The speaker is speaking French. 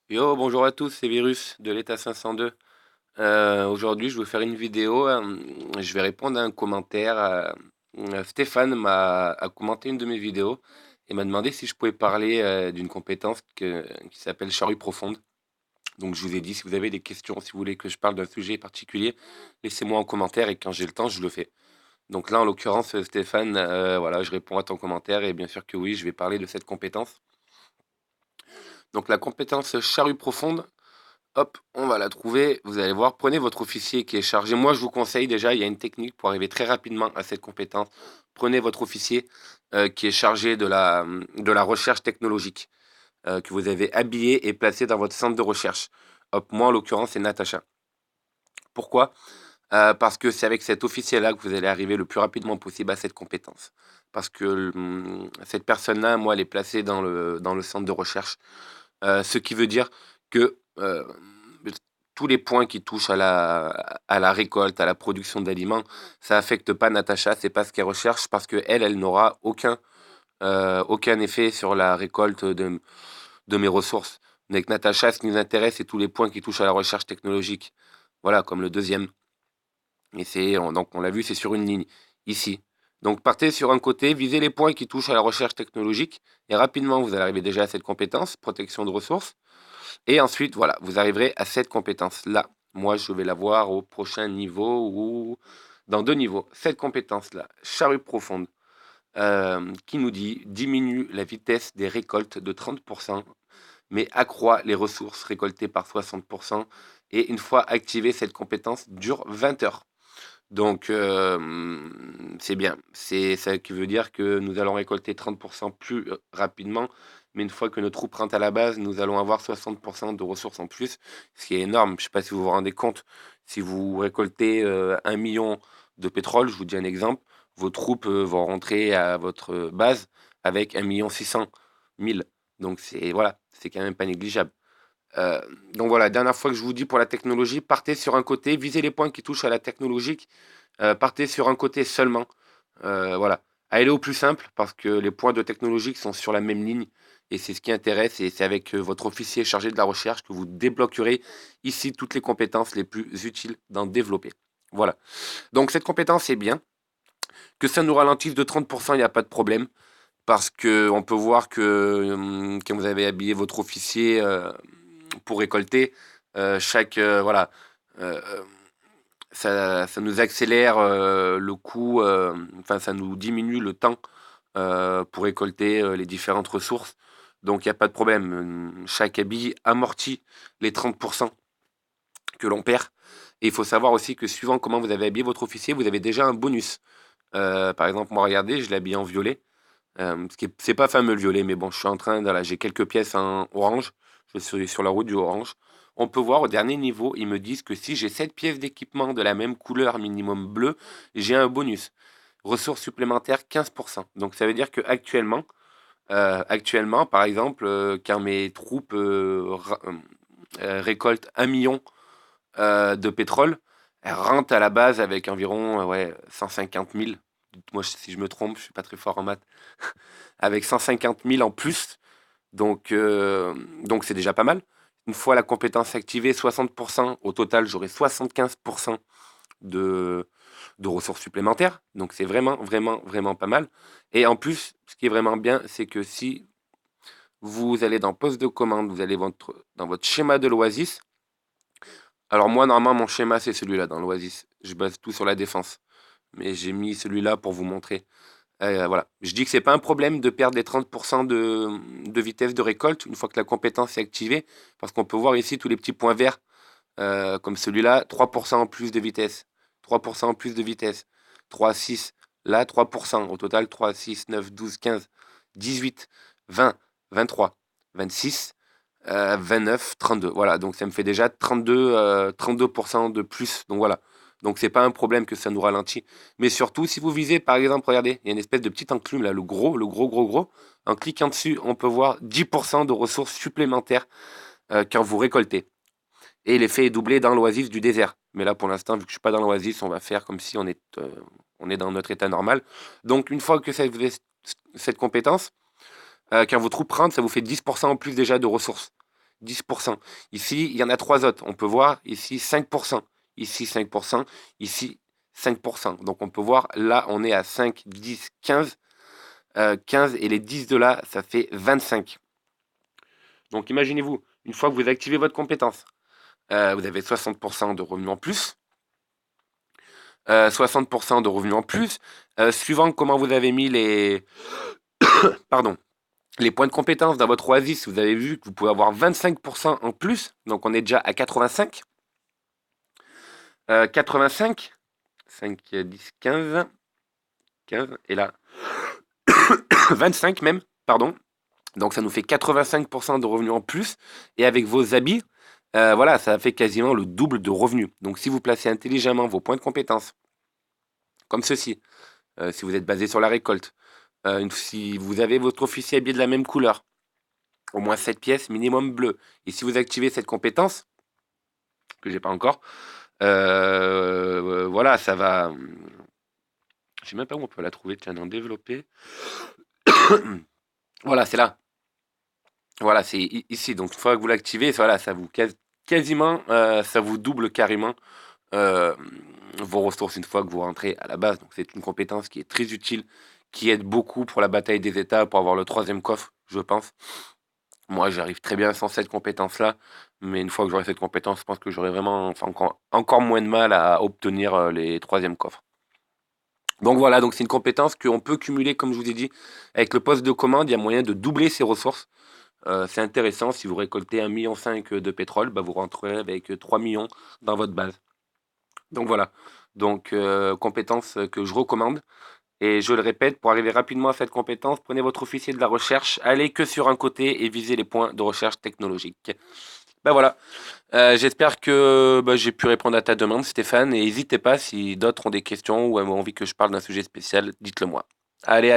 Yo, bonjour à tous, c'est Virus de l'État 502. Aujourd'hui, je vais faire une vidéo. Je vais répondre à un commentaire. Stéphane a commenté une de mes vidéos et m'a demandé si je pouvais parler d'une compétence qui s'appelle charrue profonde. Donc, je vous ai dit, si vous avez des questions, si vous voulez que je parle d'un sujet particulier, laissez-moi en commentaire et quand j'ai le temps, je le fais. Donc là, en l'occurrence, Stéphane, voilà, je réponds à ton commentaire et bien sûr que oui, je vais parler de cette compétence. Donc, la compétence charrue profonde. Hop, on va la trouver. Vous allez voir, prenez votre officier qui est chargé. Moi, je vous conseille déjà, il y a une technique pour arriver très rapidement à cette compétence. Prenez votre officier qui est chargé de la recherche technologique, que vous avez habillé et placé dans votre centre de recherche. Hop, moi, en l'occurrence, c'est Natacha. Pourquoi? Parce que c'est avec cet officier-là que vous allez arriver le plus rapidement possible à cette compétence. Parce que cette personne-là, moi, elle est placée dans le centre de recherche. Ce qui veut dire que tous les points qui touchent à la récolte, à la production d'aliments, ça affecte pas Natacha, c'est pas ce qu'elle recherche parce qu'elle, elle n'aura aucun effet sur la récolte de mes ressources. Avec Natacha, ce qui nous intéresse, c'est tous les points qui touchent à la recherche technologique. Voilà, comme le deuxième. Et donc on l'a vu, c'est sur une ligne, ici. Donc partez sur un côté, visez les points qui touchent à la recherche technologique, et rapidement vous allez arriver déjà à cette compétence, protection de ressources. Et ensuite, voilà, vous arriverez à cette compétence-là. Moi, je vais la voir au prochain niveau ou dans 2 niveaux. Cette compétence-là, charrue profonde, qui nous dit diminue la vitesse des récoltes de 30%, mais accroît les ressources récoltées par 60%. Et une fois activée, cette compétence dure 20 heures. Donc, c'est bien. C'est ça qui veut dire que nous allons récolter 30% plus rapidement, mais une fois que nos troupes rentrent à la base, nous allons avoir 60% de ressources en plus, ce qui est énorme. Je ne sais pas si vous vous rendez compte, si vous récoltez 1 million de pétrole, je vous dis un exemple, vos troupes vont rentrer à votre base avec 1 600 000. Donc, voilà, c'est quand même pas négligeable. Euh, donc voilà, dernière fois que je vous dis pour la technologie, partez sur un côté, visez les points qui touchent à la technologique, partez sur un côté seulement. Voilà. Allez au plus simple parce que les points de technologique sont sur la même ligne et c'est ce qui intéresse et c'est avec votre officier chargé de la recherche que vous débloquerez ici toutes les compétences les plus utiles d'en développer. Voilà. Donc cette compétence est bien. Que ça nous ralentisse de 30%, il n'y a pas de problème parce que on peut voir que quand vous avez habillé votre officier pour récolter, chaque voilà, euh, ça nous accélère le coût, enfin ça nous diminue le temps pour récolter les différentes ressources. Donc il n'y a pas de problème. Chaque habit amortit les 30% que l'on perd. Et il faut savoir aussi que suivant comment vous avez habillé votre officier, vous avez déjà un bonus. Par exemple, moi, regardez, je l'ai habillé en violet. C'est pas fameux le violet, mais bon, je suis en train, voilà, j'ai quelques pièces en orange. Je suis sur la route du orange. On peut voir au dernier niveau, ils me disent que si j'ai 7 pièces d'équipement de la même couleur minimum bleu, j'ai un bonus. Ressources supplémentaires 15%. Donc ça veut dire que actuellement, par exemple, quand mes troupes récoltent 1 million de pétrole, elles rentrent à la base avec environ ouais, 150 000. Moi, si je me trompe, je suis pas très fort en maths. Avec 150 000 en plus. Donc c'est déjà pas mal. Une fois la compétence activée, 60%, au total, j'aurai 75% de, de ressources supplémentaires. Donc c'est vraiment, vraiment, vraiment pas mal. Et en plus, ce qui est vraiment bien, c'est que si vous allez dans poste de commande, vous allez dans votre schéma de l'Oasis. Alors moi, normalement, mon schéma, c'est celui-là dans l'Oasis. Je base tout sur la défense. Mais j'ai mis celui-là pour vous montrer. Voilà. Je dis que c'est pas un problème de perdre les 30% de vitesse de récolte une fois que la compétence est activée, parce qu'on peut voir ici tous les petits points verts, comme celui-là, 3% en plus de vitesse, 3% en plus de vitesse, 3, 6, là 3%, au total 3, 6, 9, 12, 15, 18, 20, 23, 26, 29, 32. Voilà, donc ça me fait déjà 32% de plus. Donc voilà. Donc c'est pas un problème que ça nous ralentit. Mais surtout, si vous visez, par exemple, regardez, il y a une espèce de petite enclume là, le gros, le gros, gros, gros. En cliquant dessus, on peut voir 10% de ressources supplémentaires quand vous récoltez. Et l'effet est doublé dans l'oasis du désert. Mais là, pour l'instant, vu que je suis pas dans l'oasis, on va faire comme si on est dans notre état normal. Donc, une fois que vous avez cette compétence, quand vos troupes rentrent, ça vous fait 10% en plus déjà de ressources. 10%. Ici, il y en a 3 autres. On peut voir ici 5%, ici 5%, ici 5%. Donc on peut voir, là, on est à 5, 10, 15. 15 et les 10 de là, ça fait 25. Donc imaginez-vous, une fois que vous activez votre compétence, vous avez 60% de revenus en plus. 60% de revenus en plus. Suivant comment vous avez mis pardon, les points de compétence dans votre Oasis, vous avez vu que vous pouvez avoir 25% en plus. Donc on est déjà à 85. 85, 5, 10, 15, 15, et là, 25 même, pardon. Donc ça nous fait 85% de revenus en plus. Et avec vos habits, voilà, ça fait quasiment le double de revenus. Donc si vous placez intelligemment vos points de compétence, comme ceci, si vous êtes basé sur la récolte, si vous avez votre officier habillé de la même couleur, au moins 7 pièces, minimum bleu. Et si vous activez cette compétence, que j'ai pas encore, voilà, ça va. Je sais même pas où on peut la trouver, tiens, dans développer. Voilà, c'est là. Voilà, c'est ici. Donc, une fois que vous l'activez, voilà, ça vous quasiment, ça vous double carrément euh, vos ressources une fois que vous rentrez à la base. Donc, c'est une compétence qui est très utile, qui aide beaucoup pour la bataille des États, pour avoir le troisième coffre, je pense. Moi, j'arrive très bien sans cette compétence-là, mais une fois que j'aurai cette compétence, je pense que j'aurai vraiment, enfin, encore moins de mal à obtenir les troisièmes coffres. Donc voilà, donc c'est une compétence qu'on peut cumuler, comme je vous ai dit, avec le poste de commande. Il y a moyen de doubler ses ressources. C'est intéressant, si vous récoltez 1,5 million de pétrole, bah, vous rentrez avec 3 millions dans votre base. Donc voilà, donc compétence que je recommande. Et je le répète, pour arriver rapidement à cette compétence, prenez votre officier de la recherche, allez que sur un côté et visez les points de recherche technologique. Ben voilà, j'espère que j'ai pu répondre à ta demande, Stéphane, et n'hésitez pas si d'autres ont des questions ou ont envie que je parle d'un sujet spécial, dites-le moi. Allez,